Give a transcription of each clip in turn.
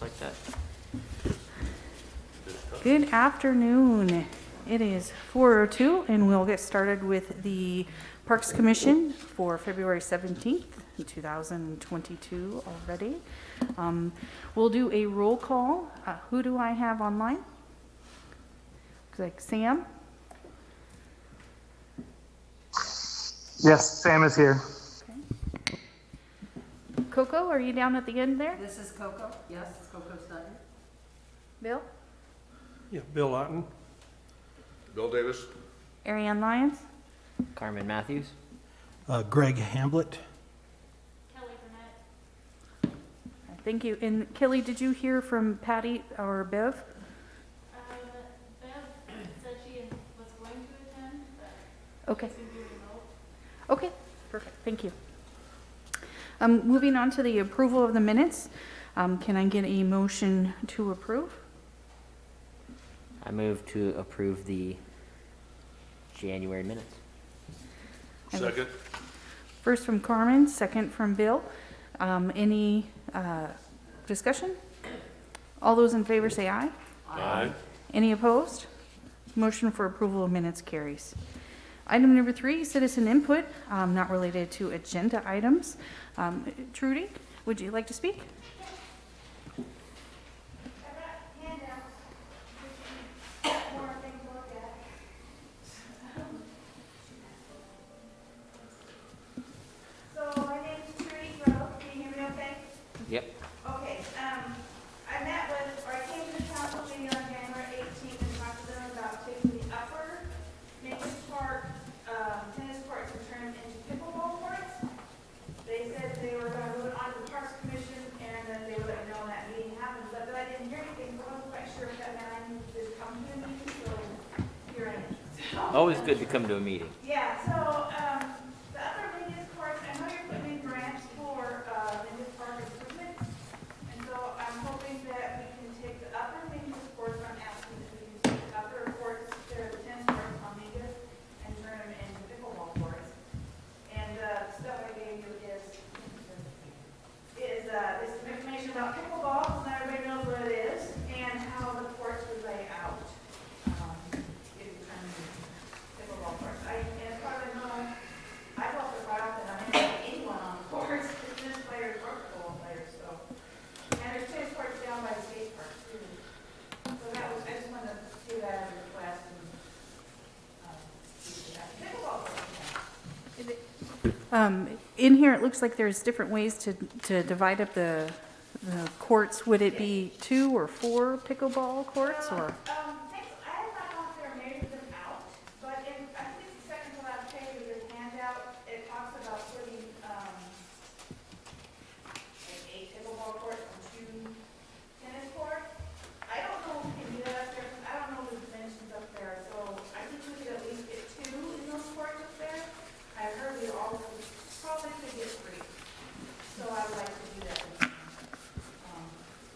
just like that. Good afternoon. It is 4:02 and we'll get started with the Parks Commission for February 17th, 2022 already. We'll do a roll call. Who do I have online? Looks like Sam. Yes, Sam is here. Okay. Coco, are you down at the end there? This is Coco. Yes, Coco Sutton. Bill? Yeah, Bill Otten. Bill Davis. Ariane Lyons? Carmen Matthews. Greg Hamblett. Thank you. And Kelly, did you hear from Patty or Bev? Bev said she was going to attend, but Okay. she's going to be remote. Okay, perfect. Thank you. Moving on to the approval of the minutes. Can I get a motion to approve? I move to approve the January minutes. Second. First from Carmen, second from Bill. Any discussion? All those in favor say aye. Aye. Any opposed? Motion for approval of minutes carries. Item number 3, citizen input, not related to agenda items. Trudy, would you like to speak? So my name's Trudy Grove. Can you hear me okay? Yep. Okay, I met with, or I came to the council meeting on January 18th and talked to them about taking the upper maintenance park, tennis courts and turn them into pickleball courts. They said they were gonna move it on to the Parks Commission and then they would let me know when that meeting happens, but I didn't hear anything, so I wasn't quite sure if that meant I needed to come to a meeting, so here I am. Always good to come to a meeting. Yeah, so, the upper maintenance courts, I know you're putting in grants for, maintenance park improvements. And so I'm hoping that we can take the upper maintenance courts, I'm asking if we can take the upper courts, there are the tennis courts on Mingus, and turn them into pickleball courts. And, the stuff I gave you is this information about pickleball, so now everybody knows what it is, and how the courts would lay out. If you turn them into pickleball courts. And as far as I know, I don't know quite often I'm anyone on the courts, tennis players or pickleball players, so. And there's tennis courts down by the skate park too. So that was, I just wanted to do that as a request and, pickleball courts. In here, it looks like there's different ways to divide up the courts. Would it be 2 or 4 pickleball courts or? Thanks, I have not gone through and measured them out, but in, I think it's the second to last page of this handout, it talks about putting, like 8 pickleball courts and 2 tennis courts. I don't know if we can do that up there, 'cause I don't know the dimensions up there, so I think we could at least get 2 in those courts up there. I heard we also probably could get 3, so I would like to do that.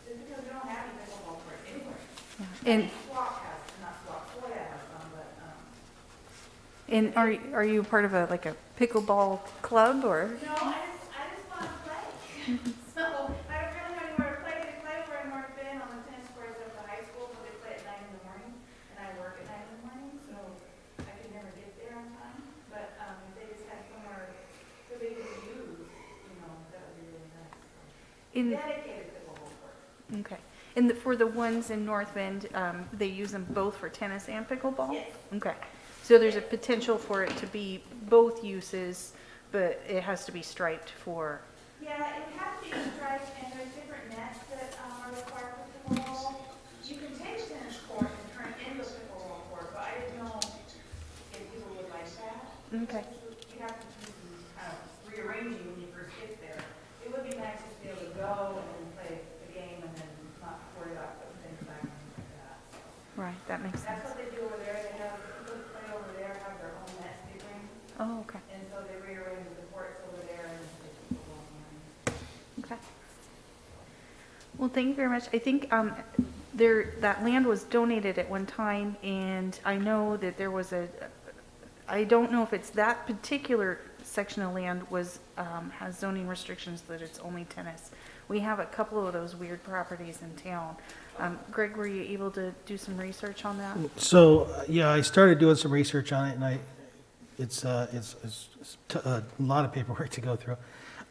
Just because we don't have any pickleball courts anywhere. And Swap has, not Swap, Florida has some, but, are you part of like a pickleball club or? no, I just want to play. So, I don't really have anywhere to play. They play over in North Bend on the tennis courts at the high school, but they play at 9 in the morning, and I work at 9 in the morning, so I could never get there on time. But, if they just had somewhere that they could use, that would be really nice. Dedicated pickleball court. Okay. And for the ones in North Bend, they use them both for tennis and pickleball? Yes. Okay. So there's a potential for it to be both uses, but it has to be striped for, Yeah, it has to be striped, and there's different nets that are required for pickleball. You can take a tennis court and turn it into a pickleball court, but I didn't know if people would like that. okay. You have to do some kind of rearranging when you first get there. It would be nice just to be able to go and then play the game and then not worry about putting things back and things like that. Right, that makes That's sense. what they do over there. They have, people that play over there have their own nets they bring, Oh, okay. and so they rearrange the courts over there and play pickleball in there. Okay. Well, thank you very much. I think that land was donated at one time, and I know that there was I don't know if it's that particular section of land has zoning restrictions that it's only tennis, we have a couple of those weird properties in town. Greg, were you able to do some research on that? So, yeah, I started doing some research on it, and it's a lot of paperwork to go through.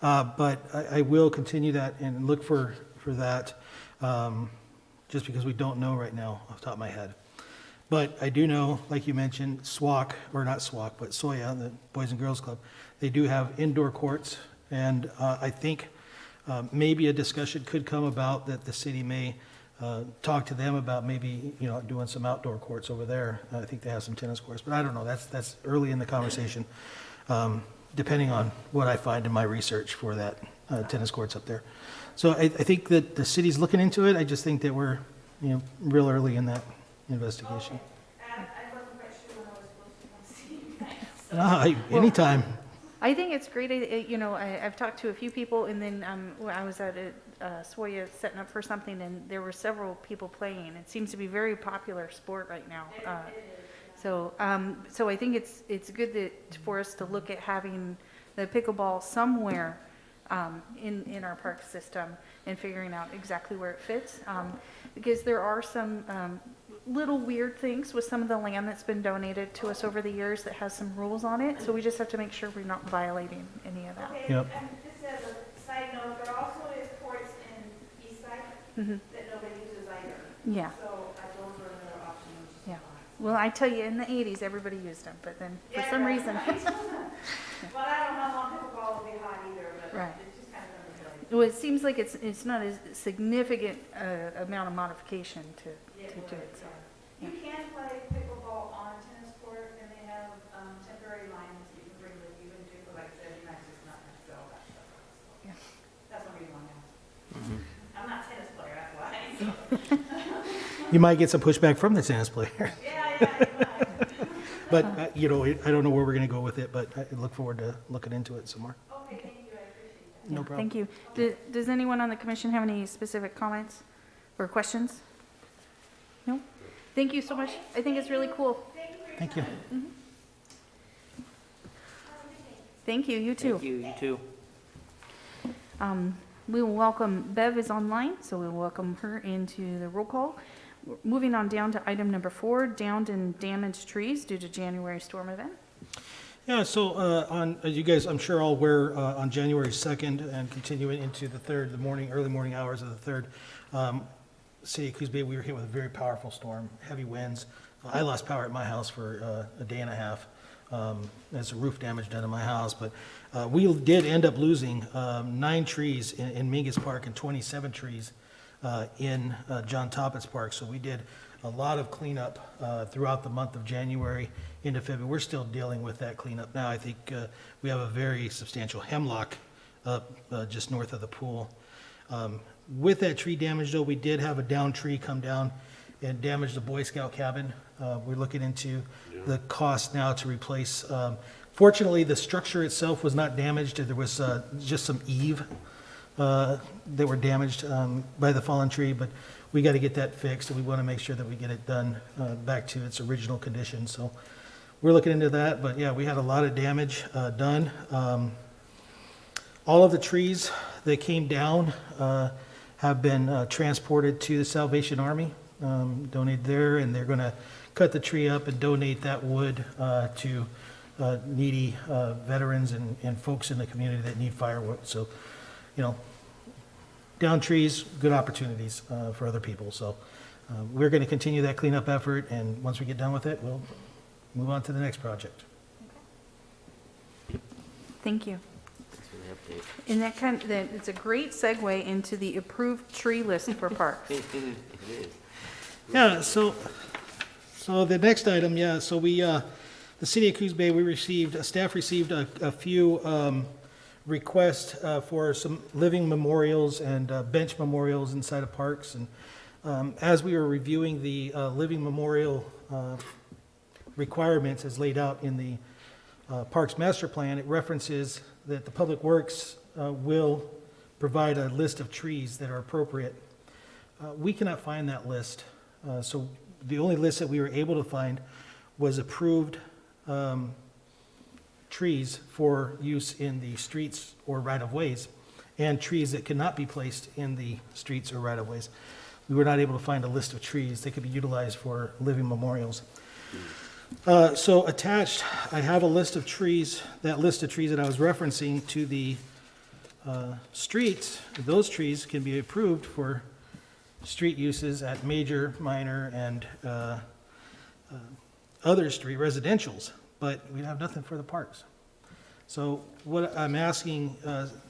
But I will continue that and look for that, just because we don't know right now off the top of my head. But I do know, like you mentioned, SWAC, or not SWAC, but SOYA, the Boys and Girls Club, they do have indoor courts, and I think maybe a discussion could come about that the city may talk to them about maybe, doing some outdoor courts over there. I think they have some tennis courts, but I don't know, that's early in the conversation, depending on what I find in my research for that tennis courts up there. So I think that the city's looking into it. I just think that we're, real early in that investigation. I wasn't quite sure when I was supposed to come see you guys. Anytime. I think it's great, I've talked to a few people, and then when I was at Soya setting up for something, and there were several people playing. It seems to be a very popular sport right now. So I think it's good for us to look at having the pickleball somewhere in our park system and figuring out exactly where it fits. Because there are some little weird things with some of the land that's been donated to us over the years that has some rules on it. So we just have to make sure we're not violating any of that. Okay, Yep. and just as a side note, there also is courts in Eastside Mhm. that nobody uses either. Yeah, So those are another option. which is Yeah. fine. well, I tell you, in the 80s, everybody used them, but then for Yeah, some right. reason. Well, I don't know how long pickleball will be hot either, but Right. it's just kind of underrated. Well, it seems like it's not a significant amount of modification to do it, so. You can play pickleball on a tennis court, and they have temporary lines that you can bring with you and do, like I said, you're just not going to fill that stuff up. So Yeah. that's the reason why I'm not a tennis player, that's why. You might get some pushback from the tennis players. Yeah, you might. But, I don't know where we're going to go with it, but I look forward to looking into it some more. Okay, thank you, I appreciate that. No Yeah, problem. Thank you. Does anyone on the commission have any specific comments or questions? No? Thank you so much. I think it's really cool. Thank you. Thank you, you too. Thank you, you too. We will welcome, Bev is online, so we'll welcome her into the roll call. Moving on down to item number 4, downed and damaged trees due to January storm event. Yeah, so as you guys, I'm sure all aware, on January 2nd and continuing into the 3rd, early morning hours of the 3rd, City of Coos Bay, we were hit with a very powerful storm, heavy winds. I lost power at my house for a day and a half. There's some roof damage done in my house, but we did end up losing 9 trees in Mingus Park and 27 trees in John Toppet's Park. So we did a lot of cleanup throughout the month of January into February. We're still dealing with that cleanup now. I think we have a very substantial hemlock up just north of the pool. With that tree damage, though, we did have a downed tree come down and damage the Boy Scout cabin. We're looking into the cost now to replace. Fortunately, the structure itself was not damaged. There was just some eave that were damaged by the fallen tree, but we got to get that fixed, and we want to make sure that we get it done back to its original condition. So we're looking into that, but yeah, we had a lot of damage done. All of the trees that came down have been transported to the Salvation Army, donated there, and they're going to cut the tree up and donate that wood to needy veterans and folks in the community that need firewood. So, down trees, good opportunities for other people. So we're going to continue that cleanup effort, and once we get done with it, we'll move on to the next project. Thank you. Thanks for the update. And it's a great segue into the approved tree list for parks. It is. Yeah, so the next item, yeah, so the City of Coos Bay, staff received a few requests for some living memorials and bench memorials inside of parks. And as we were reviewing the living memorial requirements as laid out in the Parks Master Plan, it references that the Public Works will provide a list of trees that are appropriate. We cannot find that list. So the only list that we were able to find was approved trees for use in the streets or right-of-ways. and trees that cannot be placed in the streets or right-of-ways. We were not able to find a list of trees that could be utilized for living memorials. So attached, I have a list of trees, that list of trees that I was referencing to the streets. Those trees can be approved for street uses at major, minor, and other street residentials, but we have nothing for the parks. So what I'm asking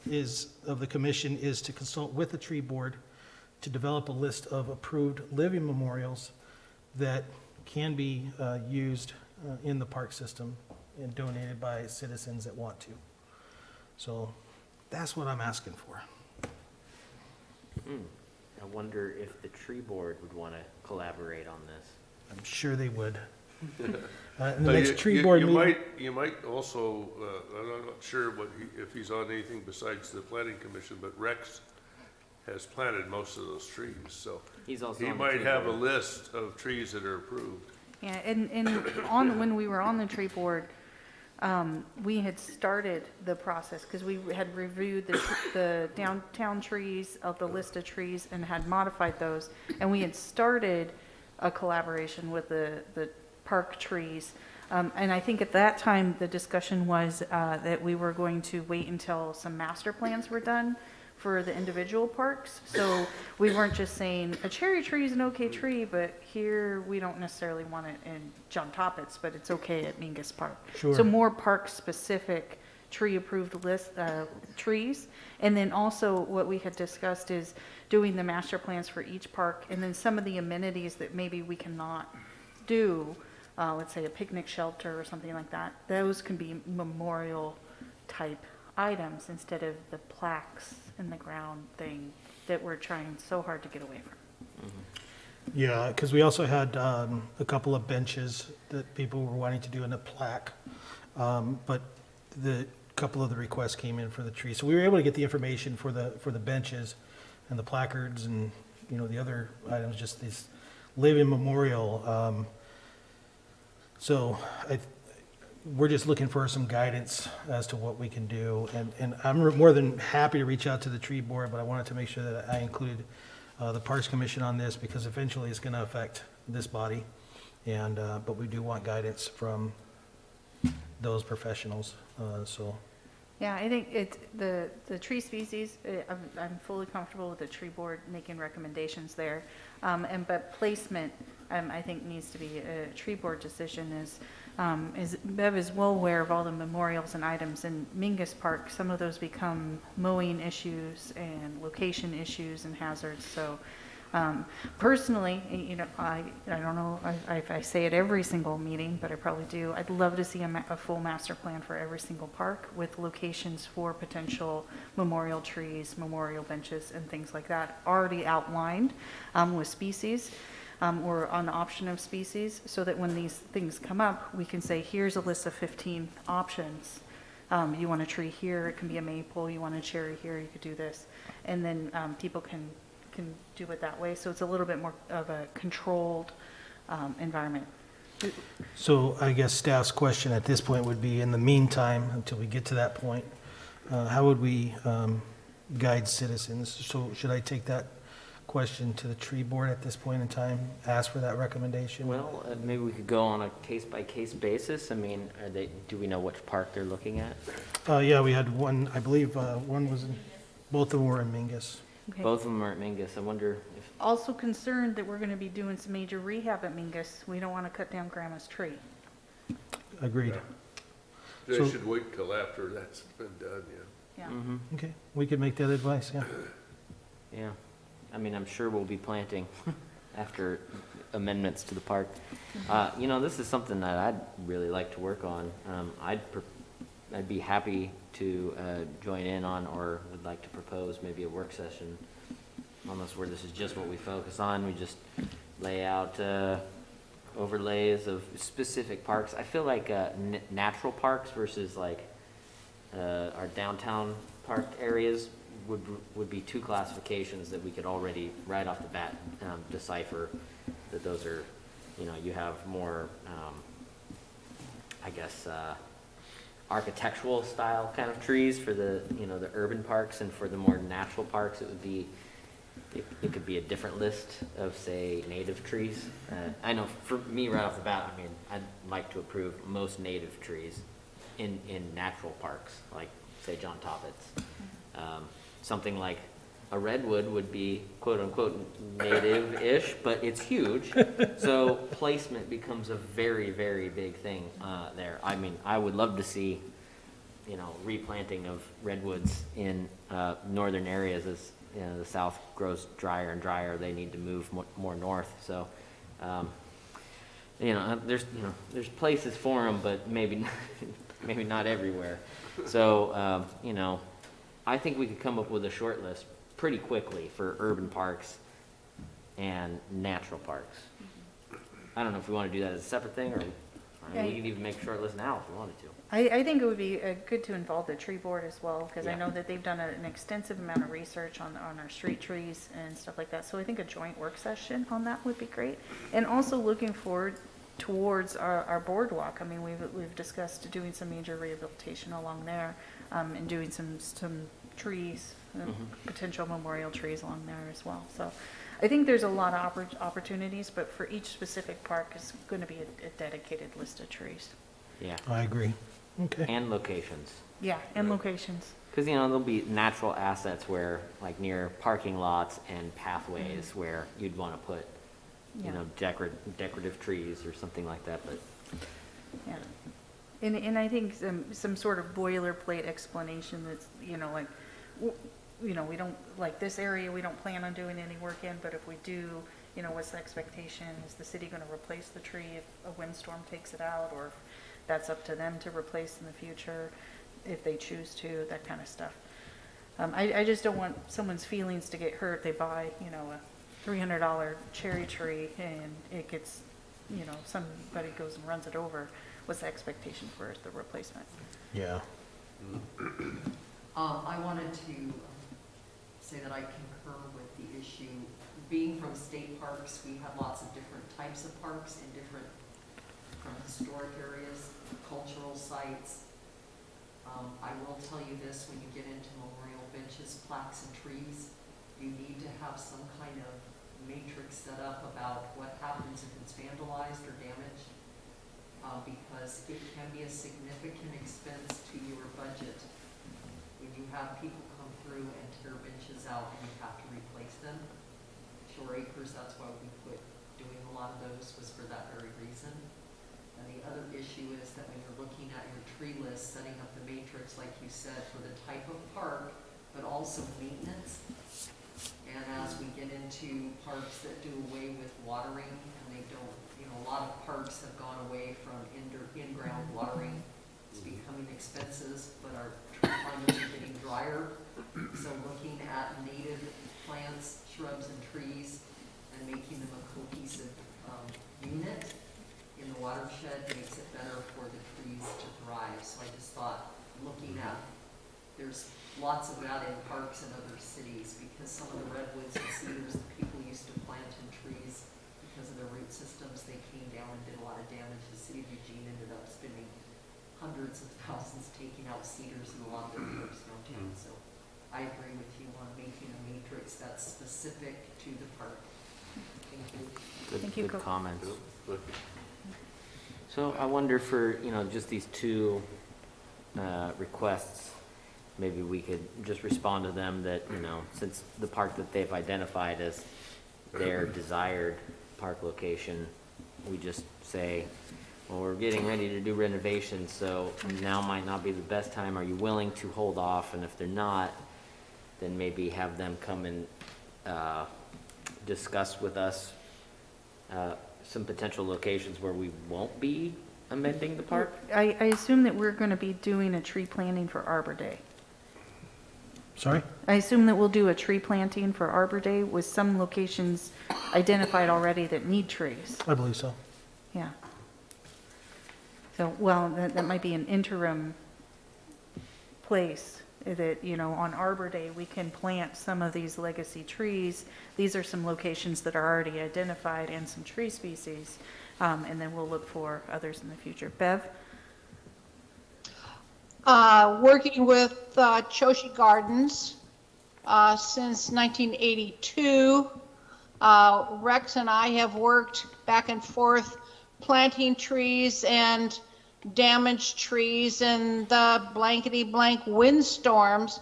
is, of the commission, is to consult with the tree board to develop a list of approved living memorials that can be used in the park system and donated by citizens that want to. So that's what I'm asking for. I wonder if the tree board would want to collaborate on this. I'm sure they would. In the Now, next tree board meeting. You might also, I'm not sure if he's on anything besides the planning commission, but Rex has planted most of those trees, so He's also he on the might tree have a board. list of trees that are approved. Yeah, and when we were on the tree board, we had started the process, because we had reviewed the downtown trees of the list of trees and had modified those, and we had started a collaboration with the park trees. And I think at that time, the discussion was that we were going to wait until some master plans were done for the individual parks. So we weren't just saying a cherry tree is an okay tree, but here we don't necessarily want it in John Toppit's, but it's okay at Mingus Park. Sure. So more park-specific tree-approved list, trees. And then also what we had discussed is doing the master plans for each park, and then some of the amenities that maybe we cannot do, let's say a picnic shelter or something like that, those can be memorial-type items instead of the plaques in the ground thing that we're trying so hard to get away from. Yeah, because we also had a couple of benches that people were wanting to do in a plaque. But the couple of the requests came in for the trees. So we were able to get the information for the benches and the placards and, you know, the other items, just this living memorial. So we're just looking for some guidance as to what we can do. And I'm more than happy to reach out to the tree board, but I wanted to make sure that I included the Parks Commission on this, because eventually it's going to affect this body. And, but we do want guidance from those professionals, so. Yeah, I think the tree species, I'm fully comfortable with the tree board making recommendations there. But placement, I think needs to be a tree board decision. Bev is well aware of all the memorials and items in Mingus Park. Some of those become mowing issues and location issues and hazards. So personally, you know, I don't know if I say it every single meeting, but I probably do. I'd love to see a full master plan for every single park with locations for potential memorial trees, memorial benches, and things like that already outlined with species. Or on the option of species, so that when these things come up, we can say, here's a list of 15 options. You want a tree here, it can be a maple, you want a cherry here, you could do this. And then people can do it that way, so it's a little bit more of a controlled environment. So I guess staff's question at this point would be, in the meantime, until we get to that point, how would we guide citizens? So should I take that question to the tree board at this point in time, ask for that recommendation? Well, maybe we could go on a case-by-case basis. I mean, do we know which park they're looking at? Yeah, we had one, I believe, one was both of them were in Mingus. Okay. Both of them are at Mingus. I wonder if, Also concerned that we're going to be doing some major rehab at Mingus. We don't want to cut down Grandma's tree. Agreed. They So- should wait till after that's been done, yeah. Yeah. Okay, we could make that advice, yeah. yeah. I mean, I'm sure we'll be planting after amendments to the park. You know, this is something that I'd really like to work on. I'd be happy to join in on, or would like to propose maybe a work session on this, where this is just what we focus on. We just lay out overlays of specific parks. I feel like natural parks versus like our downtown park areas would be two classifications that we could already right off the bat decipher that those are, you know, you have more, I guess, architectural style kind of trees for the, you know, the urban parks, and for the more natural parks, it would be, it could be a different list of, say, native trees. I know for me, right off the bat, I mean, I'd like to approve most native trees in natural parks, like, say, John Toppet's. Something like a redwood would be quote-unquote native-ish, but it's huge. So placement becomes a very, very big thing there. I mean, I would love to see, you know, replanting of redwoods in northern areas. As you know, the south grows drier and drier, they need to move more north. So, you know, there's places for them, but maybe maybe not everywhere. So, you know, I think we could come up with a short list pretty quickly for urban parks and natural parks. I don't know if we want to do that as a separate thing, or I mean, we could even make a short list now if we wanted to. I think it would be good to involve the tree board as well, because I Yeah. know that they've done an extensive amount of research on our street trees and stuff like that. So I think a joint work session on that would be great. And also looking forward towards our boardwalk. I mean, we've discussed doing some major rehabilitation along there, and doing some trees, potential memorial trees along there as well. So I think there's a lot of opportunities, but for each specific park is going to be a dedicated list of trees. Yeah, I agree. Okay. and locations. Yeah, and locations. Because, you know, there'll be natural assets where, like near parking lots and pathways, where you'd want to put, you Yeah. know, decorative trees or something like that, but Yeah. And I think some sort of boilerplate explanation that's, you know, like, you know, we don't, like this area, we don't plan on doing any work in, but if we do, you know, what's the expectation? Is the city gonna replace the tree if a windstorm takes it out, or if that's up to them to replace in the future, if they choose to, that kind of stuff. I just don't want someone's feelings to get hurt. They buy, you know, a $300 cherry tree and it gets, you know, somebody goes and runs it over. What's the expectation for the replacement? Yeah. I wanted to say that I concur with the issue. Being from state parks, we have lots of different types of parks in different, from historic areas, cultural sites. I will tell you this, when you get into memorial benches, plaques, and trees, you need to have some kind of matrix set up about what happens if it's vandalized or damaged, because it can be a significant expense to your budget when you have people come through and tear benches out and you have to replace them. Shore Acres, that's why we quit doing a lot of those, was for that very reason. And the other issue is that when you're looking at your tree list, setting up the matrix, like you said, for the type of park, but also maintenance. And as we get into parks that do away with watering, and they don't, you know, a lot of parks have gone away from in-ground watering. It's becoming expensive, but our climates are getting drier. So looking at native plants, shrubs, and trees, and making them a cohesive unit in the watershed makes it better for the trees to thrive. So I just thought, looking at, there's lots of that in parks in other cities, because some of the redwoods and cedars that people used to plant in trees, because of their root systems, they came down and did a lot of damage. The city of Eugene ended up spending hundreds of thousands taking out cedars in a lot of their parks downtown. So I agree with you on making a matrix that's specific to the park. Thank you. Thank you, Good Coco. comments. But So I wonder for, you know, just these two requests, maybe we could just respond to them that, you know, since the park that they've identified as their desired park location, we just say, well, we're getting ready to do renovations, so now might not be the best time. Are you willing to hold off? And if they're not, then maybe have them come and discuss with us some potential locations where we won't be amending the park. I assume that we're going to be doing a tree planting for Arbor Day. Sorry? I assume that we'll do a tree planting for Arbor Day with some locations identified already that need trees. I believe so. Yeah. So, well, that might be an interim place that, you know, on Arbor Day, we can plant some of these legacy trees. These are some locations that are already identified and some tree species. And then we'll look for others in the future. Bev? working with Choshi Gardens since 1982. Rex and I have worked back and forth planting trees and damaged trees in the blankety blank windstorms.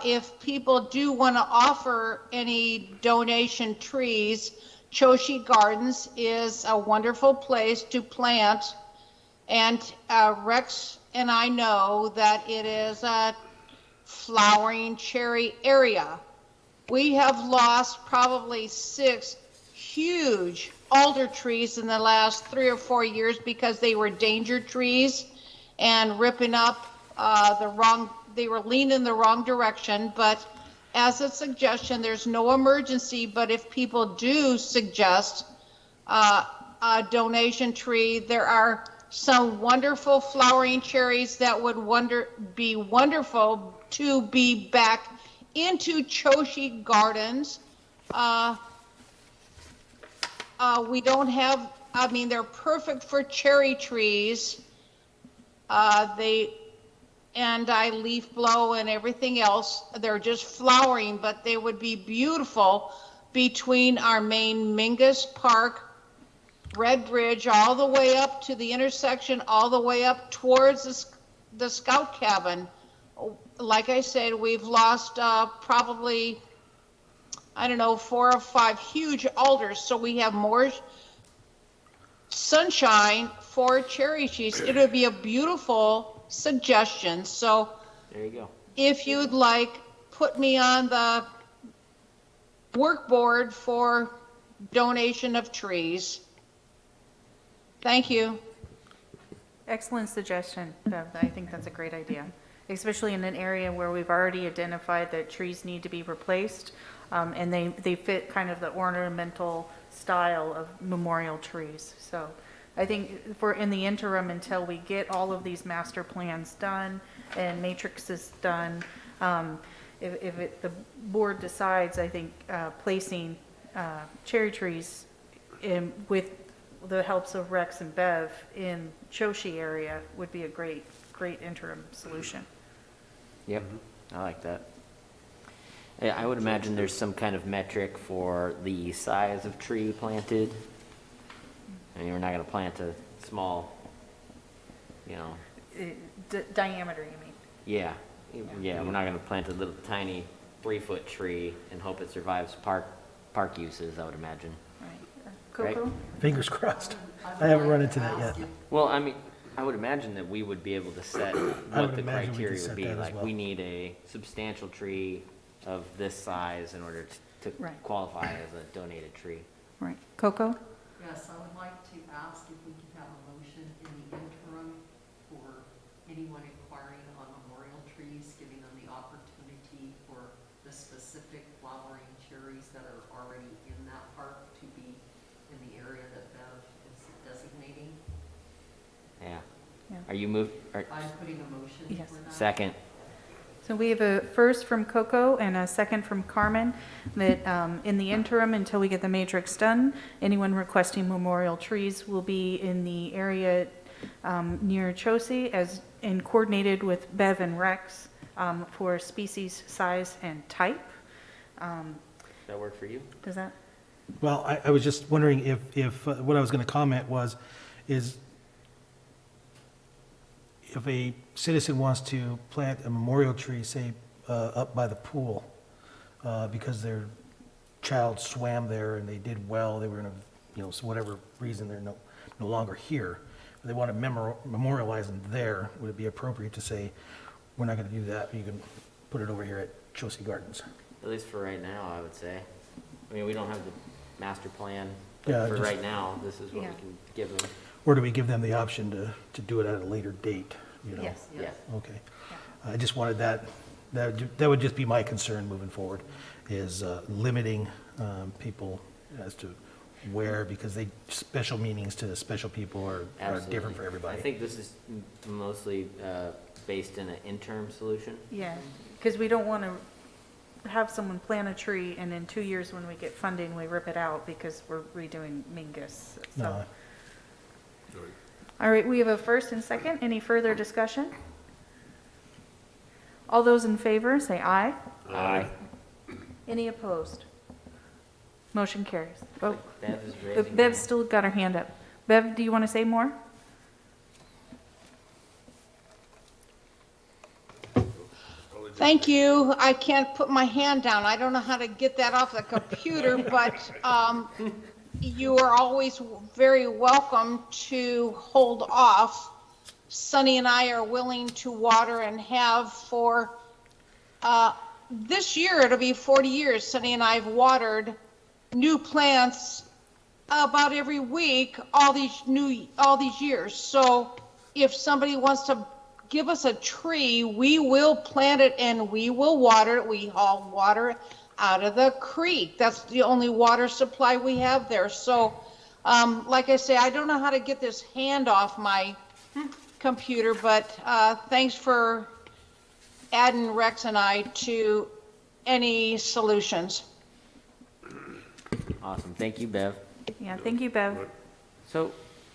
If people do want to offer any donation trees, Choshi Gardens is a wonderful place to plant. And Rex and I know that it is a flowering cherry area. We have lost probably 6 huge alder trees in the last 3 or 4 years because they were danger trees and ripping up they were leaning the wrong direction. But as a suggestion, there's no emergency, but if people do suggest a donation tree, there are some wonderful flowering cherries that would be wonderful to be back into Choshi Gardens. We don't have, they're perfect for cherry trees. I leaf blow and everything else. They're just flowering, but they would be beautiful between our main Mingus Park, Red Bridge, all the way up to the intersection, all the way up towards the scout cabin. Like I said, we've lost probably, 4 or 5 huge alders, so we have more sunshine for cherry trees. It would be a beautiful suggestion. So There you go. if you'd like, put me on the work board for donation of trees. Thank you. Excellent suggestion, Bev. I think that's a great idea, especially in an area where we've already identified that trees need to be replaced, and they fit kind of the ornamental style of memorial trees. So I think for in the interim, until we get all of these master plans done and matrices done, if the board decides, I think placing cherry trees with the helps of Rex and Bev in Choshi area would be a great interim solution. Yep, I like that. Yeah, I would imagine there's some kind of metric for the size of tree planted. I mean, we're not gonna plant a small, Diameter, you mean? yeah, we're not gonna plant a little tiny 3-foot tree and hope it survives park uses, I would imagine. Right. Right. Coco? Fingers crossed. I haven't run into that yet. Well, I mean, I would imagine that we would be able to set what would the imagine we could criteria set would be. that as Like, well. we need a substantial tree of this size in order to Right. qualify as a donated tree. Right. Coco? Yes, I would like to ask if we could have a motion in the interim for anyone inquiring on memorial trees, giving them the opportunity for the specific flowering cherries that are already in that park to be in the area that Bev is designating. Yeah. Yeah. Are you I'm putting a motion Yes. for that. second? So we have a first from Coco and a second from Carmen, that in the interim, until we get the matrix done, anyone requesting memorial trees will be in the area near Choshi and coordinated with Bev and Rex for species, size, and type. Does that work for you? Does that? Well, I was just wondering if what I was going to comment is if a citizen wants to plant a memorial tree, say, up by the pool, because their child swam there and they did well, they were in a, so whatever reason they're no longer here, they want to memorialize them there, would it be appropriate to say, we're not going to do that, you can put it over here at Choshi Gardens? At least for right now, I would say. I mean, we don't have the master plan, Yeah, but for just- right now, this is what we Yeah. can give them. Or do we give them the option to do it at a later date, Yes. Yeah. Okay. I just wanted that would just be my concern moving forward, is limiting people as to where, because special meanings to special people are different for Absolutely. everybody. I think this is mostly based in an interim solution. Yeah, because we don't want to have someone plant a tree and in 2 years when we get funding, we rip it out because we're redoing Mingus. So, No, all right, we have a first and second. Any further discussion? All those in favor, say aye. Aye. Any opposed? Motion carries. Oh, Bev is raising her Bev's hand. still got her hand up. Bev, do you want to say more? Thank you. I can't put my hand down. I don't know how to get that off the computer, but you are always very welcome to hold off. Sonny and I are willing to water and have for, this year, it'll be 40 years. Sonny and I have watered new plants about every week, all these years. So if somebody wants to give us a tree, we will plant it and we will water it. We haul water out of the creek. That's the only water supply we have there. So, like I say, I don't know how to get this hand off my computer, but thanks for adding Rex and I to any solutions. Awesome, thank you, Bev. Yeah, thank you, Bev. So,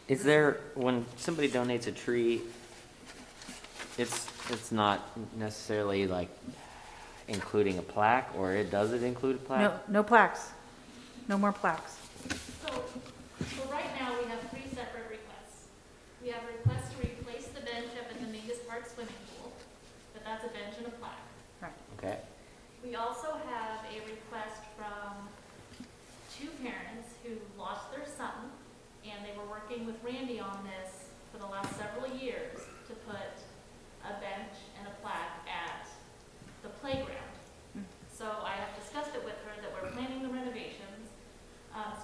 is there, when somebody donates a tree, it's not necessarily like including a plaque, or does it include a plaque? No plaques. No more plaques. So right now, we have 3 separate requests. We have a request to replace the bench up at the Mingus Park swimming pool, but that's a bench and a plaque. Okay, We also have a request from 2 parents who lost their son, and they were working with Randy on this for the last several years to put a bench and a plaque at the playground. So I have discussed it with her that we're planning the renovations.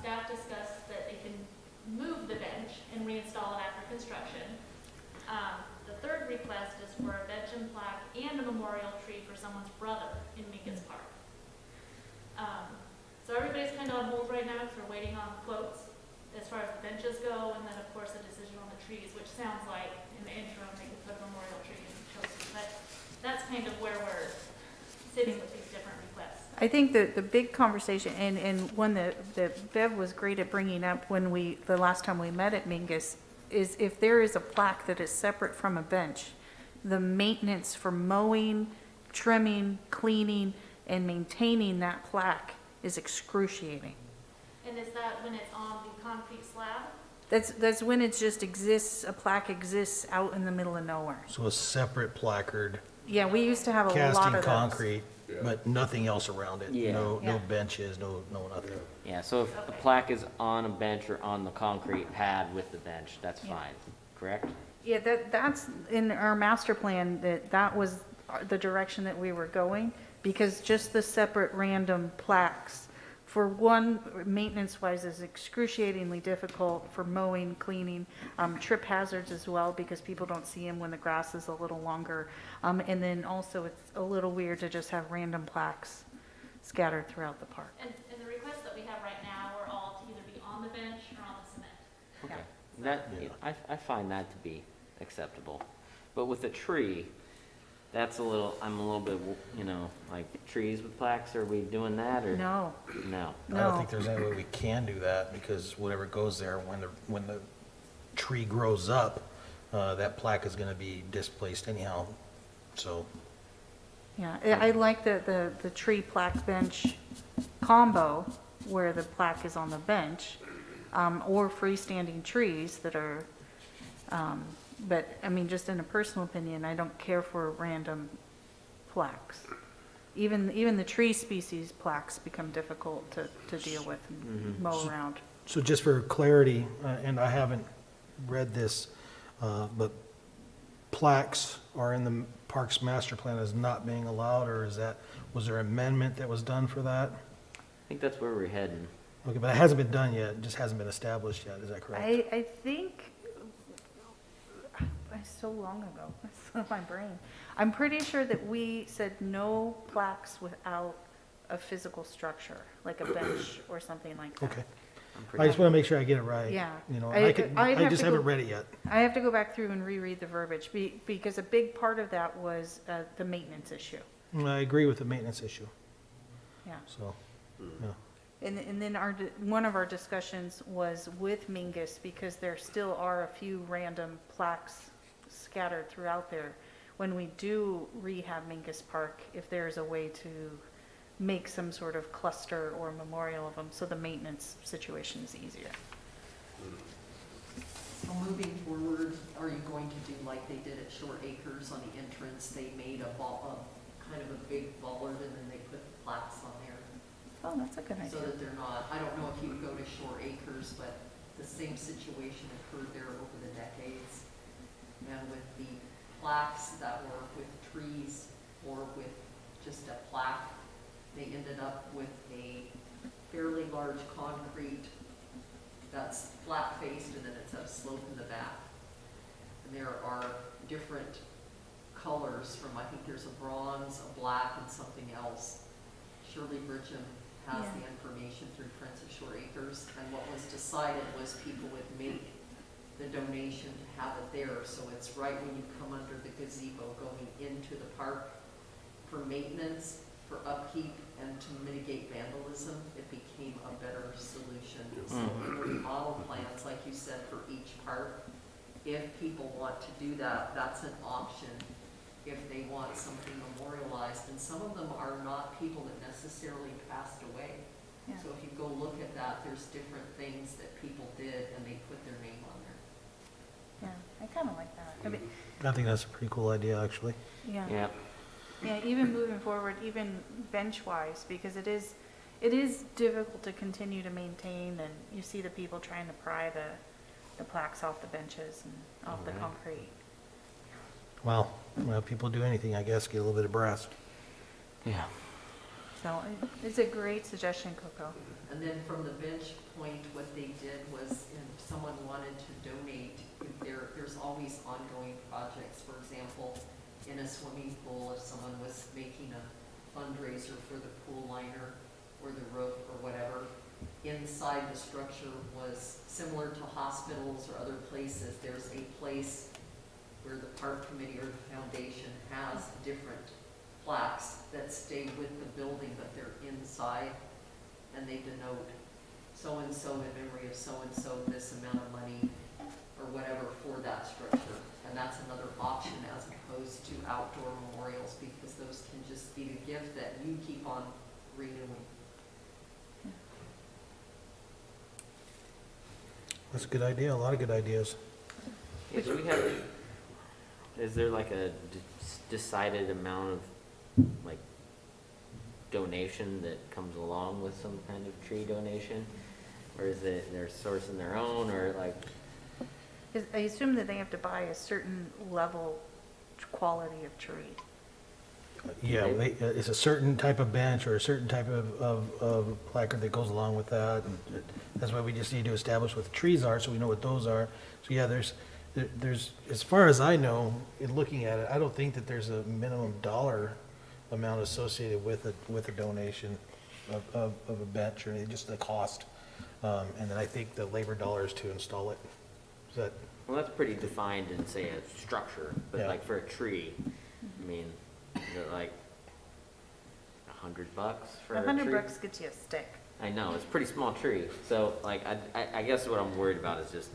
Staff discussed that they can move the bench and reinstall it after construction. The third request is for a bench and plaque and a memorial tree for someone's brother in Mingus Park. So everybody's kind of on hold right now because we're waiting on quotes as far as the benches go, and then of course a decision on the trees, which sounds like in the interim they could put a memorial tree in Chelsea. But that's kind of where we're sitting with these different requests. I think that the big conversation, and one that Bev was great at bringing up when the last time we met at Mingus, is if there is a plaque that is separate from a bench, the maintenance for mowing, trimming, cleaning, and maintaining that plaque is excruciating. And is that when it's on the concrete slab? That's when it just exists, a plaque exists out in the middle of nowhere. So a separate placard, Yeah, we used to have a lot cast of in those. concrete, but nothing else around it. Yeah. No Yeah. benches, no nothing. yeah, so if a plaque is on a bench or on the concrete pad with the bench, that's Yeah. fine, correct? Yeah, that's in our master plan, that was the direction that we were going, because just the separate random plaques, for one, maintenance-wise is excruciatingly difficult for mowing, cleaning, trip hazards as well, because people don't see them when the grass is a little longer. And then also, it's a little weird to just have random plaques scattered throughout the park. And the requests that we have right now are all to either be on the bench or on the cement. Okay, Yeah. that, Yeah. I find that to be acceptable. But with a tree, that's I'm a little bit, like trees with plaques, are we doing that or? No, No. I don't No. think there's any way we can do that, because whatever goes there, when the tree grows up, that plaque is gonna be displaced anyhow, so. yeah, I like the tree plaque bench combo, where the plaque is on the bench, or freestanding trees that are, but, I mean, just in a personal opinion, I don't care for random plaques. Even the tree species plaques become difficult to deal with and mow around. So just for clarity, and I haven't read this, but plaques are in the parks master plan as not being allowed, or was there amendment that was done for that? I think that's where we're heading. Okay, but it hasn't been done yet, it just hasn't been established yet, is that correct? I think, so long ago, it's in my brain. I'm pretty sure that we said no plaques without a physical structure, like a bench or something like that. Okay, I'm I pretty, just wanna make sure I get it right. Yeah. And I'd I have just to haven't go- read it yet. I have to go back through and reread the verbiage, because a big part of that was the maintenance issue. I agree with the maintenance issue, Yeah. so, yeah. And then one of our discussions was with Mingus, because there still are a few random plaques scattered throughout there. when we do rehab Mingus Park, if there's a way to make some sort of cluster or memorial of them, so the maintenance situation is easier. So moving forward, are you going to do like they did at Short Acres on the entrance? They made a ball, kind of a big bollard, and then they put plaques on there Oh, that's a good so idea. that they're not, I don't know if you go to Short Acres, but the same situation occurred there over the decades. And with the plaques that were with trees or with just a plaque, they ended up with a fairly large concrete that's flat-faced, and then it's a slope in the back. And there are different colors from, I think there's a bronze, a black, and something else. Shirley Bridgham has Yeah. the information through Friends of Short Acres, and what was decided was people would make the donation to have it there, so it's right when you come under the gazebo going into the park. For maintenance, for upkeep, and to mitigate vandalism, it became a better solution. So in the remodel plans, like you said, for each park, if people want to do that, that's an option. If they want something memorialized, and some of them are not people that necessarily passed away. Yeah. So if you go look at that, there's different things that people did, and they put their name on there. Yeah, I kind of like that. I mean, I think that's a pretty cool idea, actually. yeah. Yeah, Yeah, even moving forward, even bench-wise, because it is difficult to continue to maintain, and you see the people trying to pry the plaques off the benches and off the Right. concrete. Well, people do anything, I guess, get a little bit of brass. yeah. So it's a great suggestion, Coco. And then from the bench point, what they did was if someone wanted to donate, there's always ongoing projects. For example, in a swimming pool, if someone was making a fundraiser for the pool liner or the roof or whatever, inside the structure was similar to hospitals or other places. There's a place where the park committee or the foundation has different plaques that stay with the building, but they're inside, and they denote so-and-so in memory of so-and-so, this amount of money, or whatever for that structure. And that's another option as opposed to outdoor memorials, because those can just be the gift that you keep on renewing. That's a good idea, a lot of good ideas. Yeah, do we have, is there like a decided amount of, like, donation that comes along with some kind of tree donation? Or is it they're sourcing their own, or like, I assume that they have to buy a certain level quality of tree. Yeah, it's a certain type of bench or a certain type of placard that goes along with that. And that's why we just need to establish what the trees are, so we know what those are. So yeah, there's, as far as I know, in looking at it, I don't think that there's a minimum dollar amount associated with a donation of a bench or anything, just the cost. And then I think the labor dollars to install it. Is that, well, that's pretty defined in, say, a structure, but Yeah. like for a tree, I mean, is it like $100 for a tree? $100 gets you a stick. I know, it's a pretty small tree, so like, I guess what I'm worried about is just,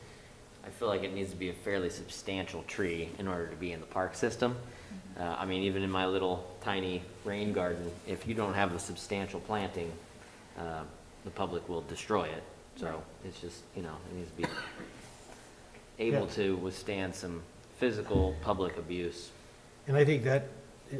I feel like it needs to be a fairly substantial tree in order to be in the park system. I mean, even in my little tiny rain garden, if you don't have a substantial planting, the public will destroy it. So it's just, you know, it needs to be able Yeah. to withstand some physical public abuse. and I think that,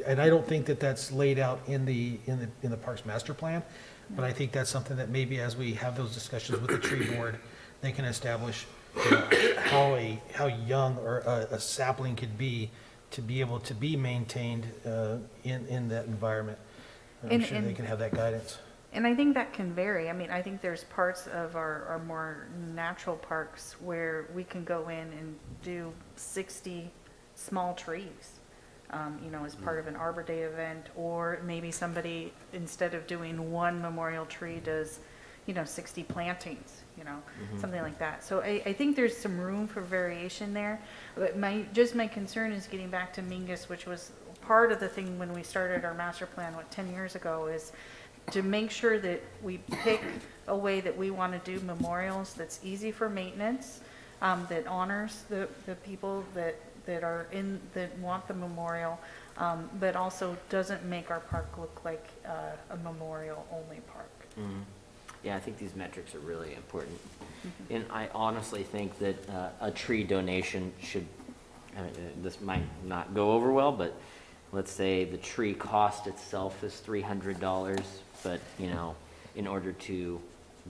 and I don't think that that's laid out in the Parks Master Plan, but I think that's something that maybe as we have those discussions with the tree board, they can establish how young or a sapling could be to be able to be maintained in that environment. I'm And- sure they and- can have that guidance. And I think that can vary. I mean, I think there's parts of our more natural parks where we can go in and do 60 small trees, you know, as part of an Arbor Day event, or maybe somebody, instead of doing one memorial tree, does, you know, 60 plantings, you know, something like that. So I think there's some room for variation there. But my concern is getting back to Mingus, which was part of the thing when we started our master plan, 10 years ago, is to make sure that we pick a way that we want to do memorials that's easy for maintenance, that honors the people that that are in, that want the memorial, but also doesn't make our park look like a memorial-only park. Mhm. Yeah, I think these metrics are really important. And I honestly think that a tree donation should, this might not go over well, but let's say the tree cost itself is $300, but, you know, in order to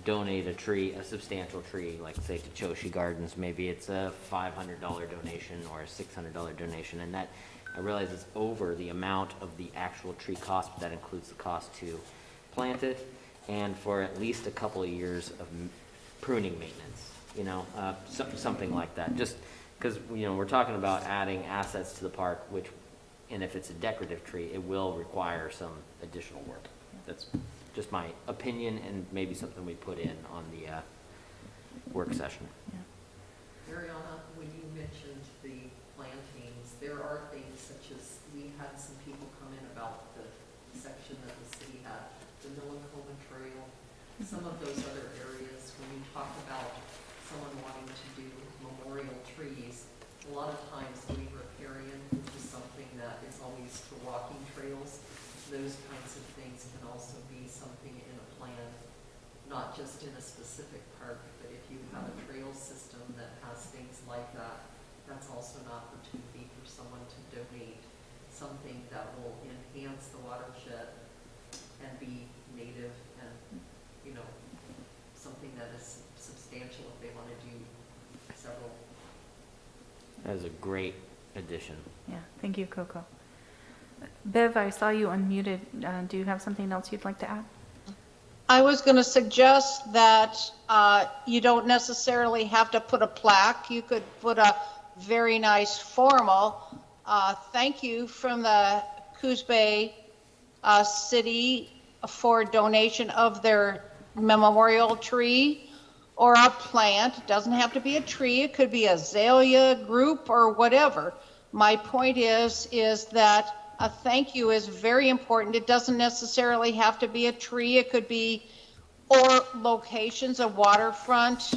donate a tree, a substantial tree, like say to Choshi Gardens, maybe it's a $500 donation or a $600 donation, and that, I realize it's over the amount of the actual tree cost, but that includes the cost to plant it, and for at least a couple of years of pruning maintenance, you know, something like that. Just because, you know, we're talking about adding assets to the park, which, and if it's a decorative tree, it will require some additional work. That's just my opinion, and maybe something we put in on the work session. Ariana, when you mentioned the plantings, there are things such as, we had some people come in about the section that the city had, the Millicoma Trail, some of those other areas, when you talk about someone wanting to do memorial trees, a lot of times leave riparian, which is something that is always for walking trails. Those kinds of things can also be something in a plan, not just in a specific park, but if you have a trail system that has things like that, that's also an opportunity for someone to donate something that will enhance the watershed and be native and, you know, something that is substantial if they want to do several. That is a great addition. Yeah, thank you, Coco. Bev, I saw you unmuted. Do you have something else you'd like to add? I was going to suggest that you don't necessarily have to put a plaque. You could put a very nice formal thank you from the Coos Bay City for donation of their memorial tree or a plant. It doesn't have to be a tree. It could be a azalea group or whatever. My point is that a thank you is very important. It doesn't necessarily have to be a tree. It could be, or locations, a waterfront,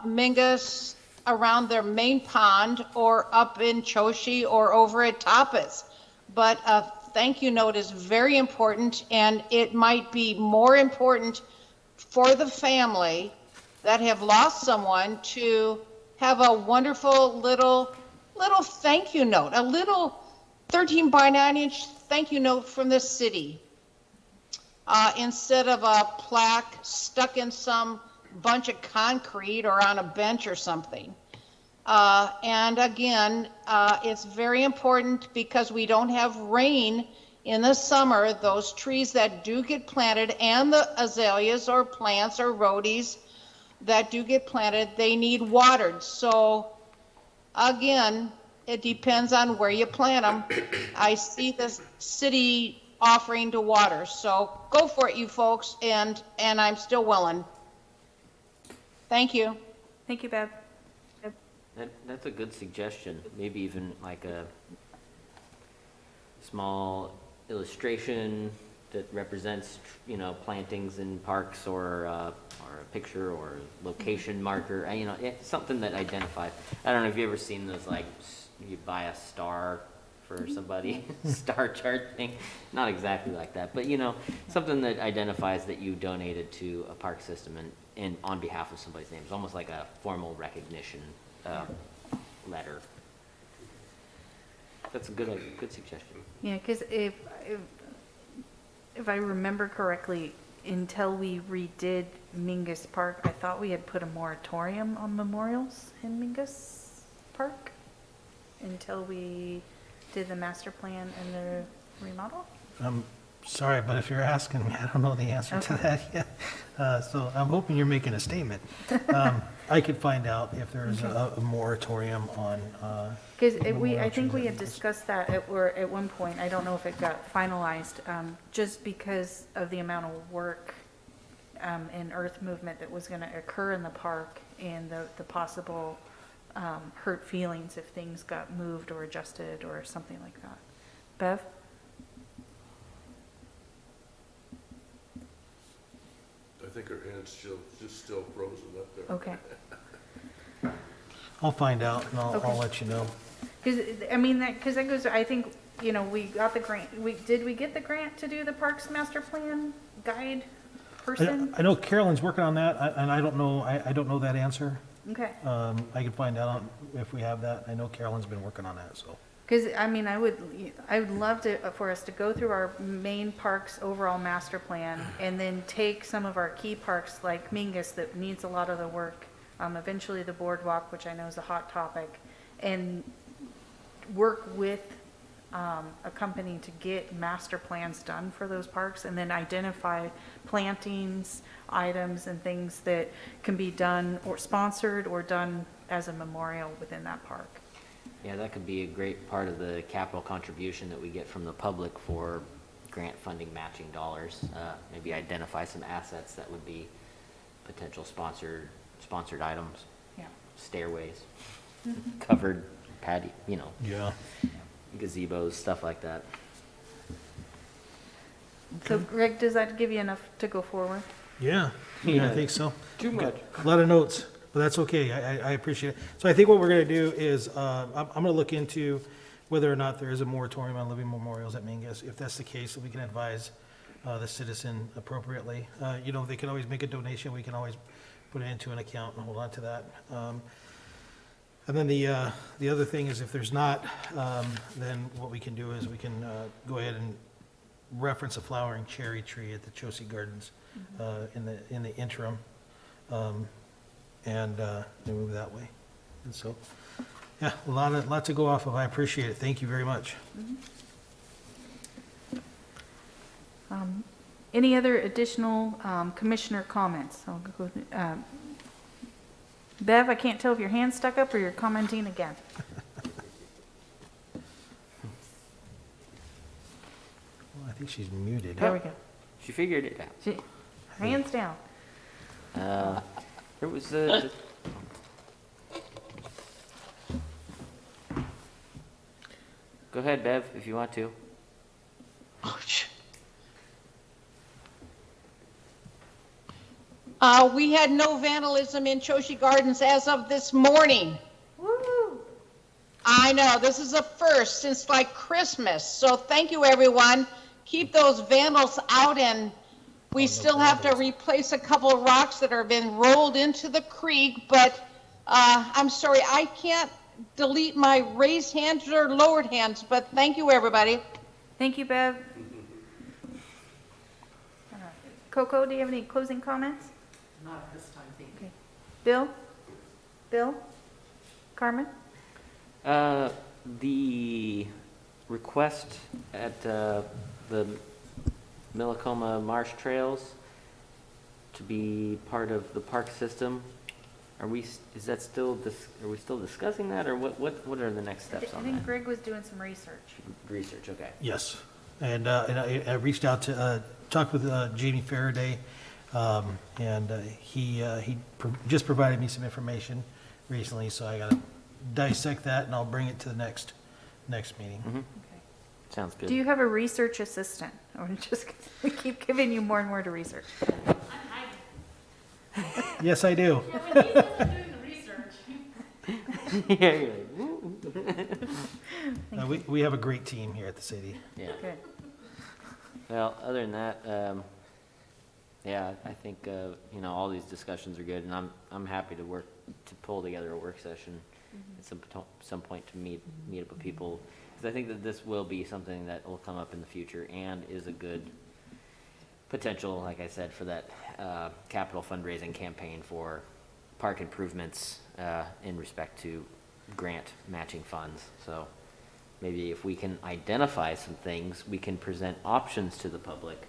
Mingus around their main pond, or up in Choshi, or over at Tapas. But a thank you note is very important, and it might be more important for the family that have lost someone to have a wonderful little thank you note, a little 13 by 9 inch thank you note from the city, instead of a plaque stuck in some bunch of concrete or on a bench or something. And again, it's very important because we don't have rain in the summer. Those trees that do get planted, and the azaleas or plants or rhodies that do get planted, they need watered. So again, it depends on where you plant them. I see the city offering to water, so go for it, you folks, and I'm still willing. Thank you. Thank you, Bev. That's a good suggestion. Maybe even like a small illustration that represents, you know, plantings in parks, or a picture or location marker, you know, something that identifies. I don't know if you've ever seen those, like, you buy a star for somebody, star chart thing. Not exactly like that, but, you know, something that identifies that you donated to a park system and on behalf of somebody's name. It's almost like a formal recognition letter. That's a good suggestion. Yeah, because if I remember correctly, until we redid Mingus Park, I thought we had put a moratorium on memorials in Mingus Park until we did the master plan and the remodel. I'm sorry, but if you're asking me, I don't know the answer to that yet. So I'm hoping you're making a statement. I could find out if there's a moratorium on, Because I memorial think we trees had at Mingus. discussed that at one point. I don't know if it got finalized, just because of the amount of work and earth movement that was going to occur in the park, and the possible hurt feelings if things got moved or adjusted or something like that. Bev? I think her hand's still frozen up there. Okay. I'll find out and I'll Okay. let you know. Because, I mean, because that goes, I think, you know, we got the grant, did we get the grant to do the Parks Master Plan guide person? I know Carolyn's working on that, and I don't know, I don't know that answer. Okay. I can find out if we have that. I know Carolyn's been working on that, so. Because, I mean, I would love to, for us to go through our main parks overall master plan and then take some of our key parks like Mingus that needs a lot of the work, eventually the boardwalk, which I know is a hot topic, and work with a company to get master plans done for those parks and then identify plantings, items and things that can be done or sponsored or done as a memorial within that park. Yeah, that could be a great part of the capital contribution that we get from the public for grant funding matching dollars. Maybe identify some assets that would be potential sponsored items, Yeah. stairways, covered patio, Yeah. gazebos, stuff like that. So Greg, does that give you enough to go forward? Yeah, I think so. Too much. A lot of notes, but that's okay. I appreciate it. So I think what we're gonna do is, I'm gonna look into whether or not there is a moratorium on living memorials at Mingus. If that's the case, we can advise, the citizen appropriately. They can always make a donation. We can always put it into an account and hold on to that. And then the other thing is if there's not, then what we can do is we can, go ahead and reference a flowering cherry tree at the Chosey Gardens, in the interim, and move that way. And so, yeah, a lot to go off of. I appreciate it. Thank you very much. Any other additional commissioner comments? I'll go, Bev, I can't tell if your hand's stuck up or you're commenting again. Well, I think she's muted. There we go. She figured it out. Hands down. There was Go ahead, Bev, if you want to. We had no vandalism in Chosey Gardens as of this morning. Woo! I know, this is a first since like Christmas. So thank you, everyone. Keep those vandals out, and we still have to replace a couple of rocks that have been rolled into the creek, but I'm sorry, I can't delete my raised hands or lowered hands, but thank you, everybody. Thank you, Bev. Coco, do you have any closing comments? Not at this time, thank you. Okay. Bill? Bill? Carmen? The request at the Millicoma Marsh Trails to be part of the park system, are we still discussing that, or what are the next steps I on think that? Greg was doing some research. Research, okay. Yes, and I reached out to, talked with Jamie Faraday, and he just provided me some information recently, so I gotta dissect that and I'll bring it to the next meeting. Okay. Sounds good. Do you have a research assistant? Or just, we keep giving you more and more to research. I'm hiding. Yes, I do. Yeah, when he's doing the research. Yeah, you're like, "Woo." We have a great team here at the city. Yeah. Good. Well, other than that, yeah, I think, all these discussions are good, and I'm happy to pull together a work session at some point to meet up with people, because I think that this will be something that will come up in the future and is a good potential, like I said, for that capital fundraising campaign for park improvements in respect to grant matching funds. So maybe if we can identify some things, we can present options to the public.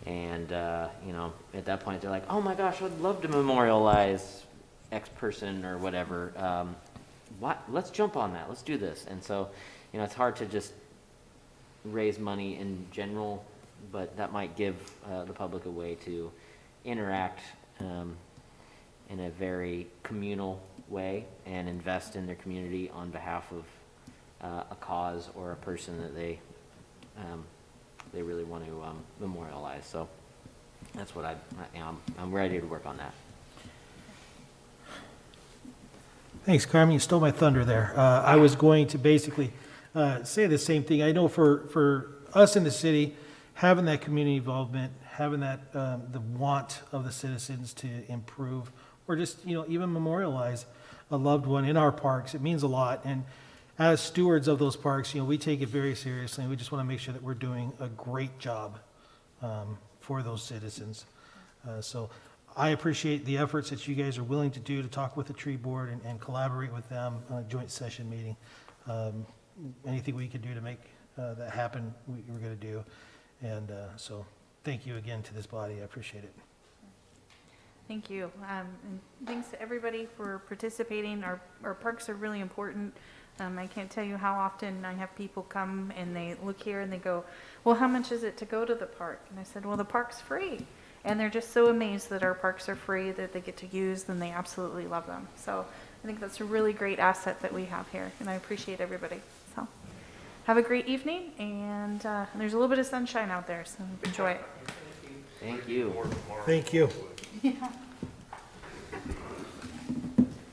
And, at that point, they're like, oh my gosh, I'd love to memorialize X person or whatever. Let's jump on that. Let's do this. And so, it's hard to just raise money in general, but that might give the public a way to interact in a very communal way and invest in their community on behalf of a cause or a person that they really want to memorialize. So that's what I'm ready to work on that. Thanks, Carmen. You stole my thunder there. I was going to basically say the same thing. I know for us in the city, having that community involvement, having that the want of the citizens to improve, or just even memorialize a loved one in our parks, it means a lot. And as stewards of those parks, we take it very seriously. And we just want to make sure that we're doing a great job for those citizens. So I appreciate the efforts that you guys are willing to do to talk with the tree board and collaborate with them on a joint session meeting. Anything we can do to make that happen, we're going to do. And so thank you again to this body. I appreciate it. Thank you. And thanks to everybody for participating. Our parks are really important. I can't tell you how often I have people come and they look here and they go, well, how much is it to go to the park? And I said, well, the park's free. And they're just so amazed that our parks are free, that they get to use, and they absolutely love them. So I think that's a really great asset that we have here, and I appreciate everybody. So have a great evening, and there's a little bit of sunshine out there, so enjoy it. Thank you. More tomorrow. Thank you. Yeah.